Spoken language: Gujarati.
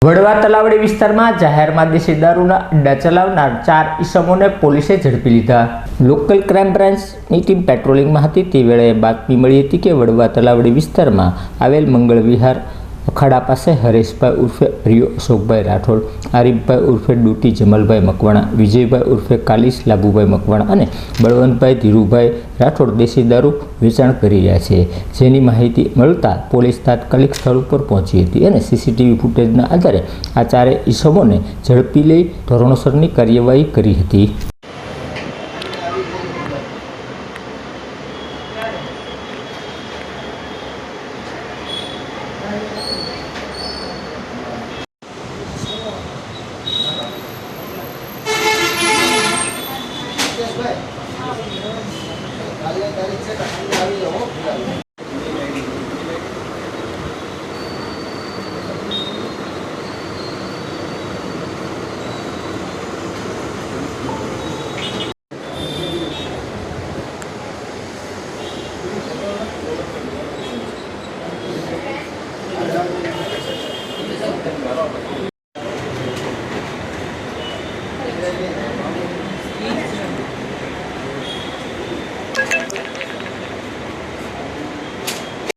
વડવા તલાવડી વિસ્તારમાં જાહેરમાં દેશી દારૂના અડ્ડા ચલાવનાર 4 ઈસમોને પોલીસે ઝડપી લીધા। લોકલ ક્રાઇમ બ્રાન્ચની ટીમ પેટ્રોલિંગમાં હતી તે વેળાએ બાતમી મળી હતી કે વડવા તલાવડી વિસ્તારમાં આવેલ મંગળ વિહાર અખાડા પાસે હરેશભાઈ ઉર્ફે પ્રિયો અશોકભાઈ રાઠોડ, આરીફભાઈ ઉર્ફે ડૂટી જમલભાઈ મકવાણા, વિજયભાઈ ઉર્ફે કાલીસ લાભુભાઈ મકવાણા અને બળવંતભાઈ ધીરુભાઈ રાઠોડ દેશી દારૂ વેચાણ કરી રહ્યા છે, જેની માહિતી મળતા પોલીસ તાત્કાલિક સ્થળ ઉપર પહોંચી હતી અને સીસીટીવી ફૂટેજના આધારે આ 4 ઈસમોને ઝડપી લઈ ધોરણસરની કાર્યવાહી કરી હતી।